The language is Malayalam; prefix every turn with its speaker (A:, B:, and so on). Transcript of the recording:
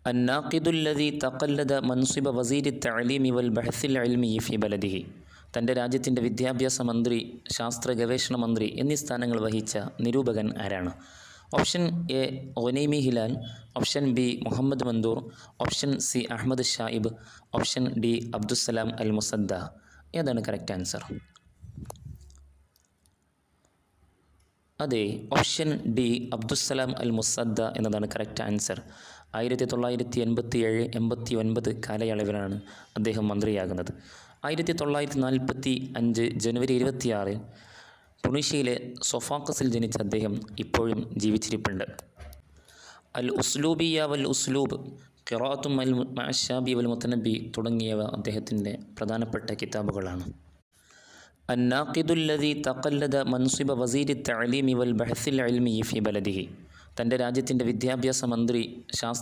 A: അന്നാഖിദുല്ലദി തഖല്ലദ മൻസിബ വസീരി തഅലീമി വൽ ബഹ്സിൽ ഇൽമി ഫി ബലദിഹി. തൻ്റെ രാജ്യത്തിൻ്റെ വിദ്യാഭ്യാസ മന്ത്രി, ശാസ്ത്ര ഗവേഷണ മന്ത്രി എന്നീ സ്ഥാനങ്ങൾ വഹിച്ച നിരൂപകൻ ആരാണ്? Option A Onaimi Hilal, option B Muhammad Mandoor, option C Ahmed Shaib, option D Abdussalam Al Musadda. ഏതാണ് കറക്റ്റ് ആൻസർ? അതെ, option D Abdussalam Al Musadda എന്നതാണ് കറക്റ്റ് ആൻസർ. 1987-89 കാലയളവിലാണ് അദ്ദേഹം മന്ത്രിയാകുന്നത്. 1945 ജനുവരി 26 ടുണീഷ്യയിലെ സൊഫാക്കസിൽ ജനിച്ച അദ്ദേഹം ഇപ്പോഴും ജീവിച്ചിരിപ്പുണ്ട്. അൽ ഉസ്ലൂബിയ വൽ ഉസ്ലൂബ്, ഖിറാഅത്തും അൽ മഅശാബി വൽ മുതനബി തുടങ്ങിയവ അദ്ദേഹത്തിൻ്റെ പ്രധാനപ്പെട്ട കിതാബുകളാണ്. അന്നാഖിദുല്ലദി തഖല്ലദ മൻസിബ വസീരി തഅലീമി വൽ ബഹ്സിൽ ഇൽമി ഫി ബലദിഹി. തൻ്റെ രാജ്യത്തിൻ്റെ വിദ്യാഭ്യാസ മന്ത്രി, ശാസ്ത്ര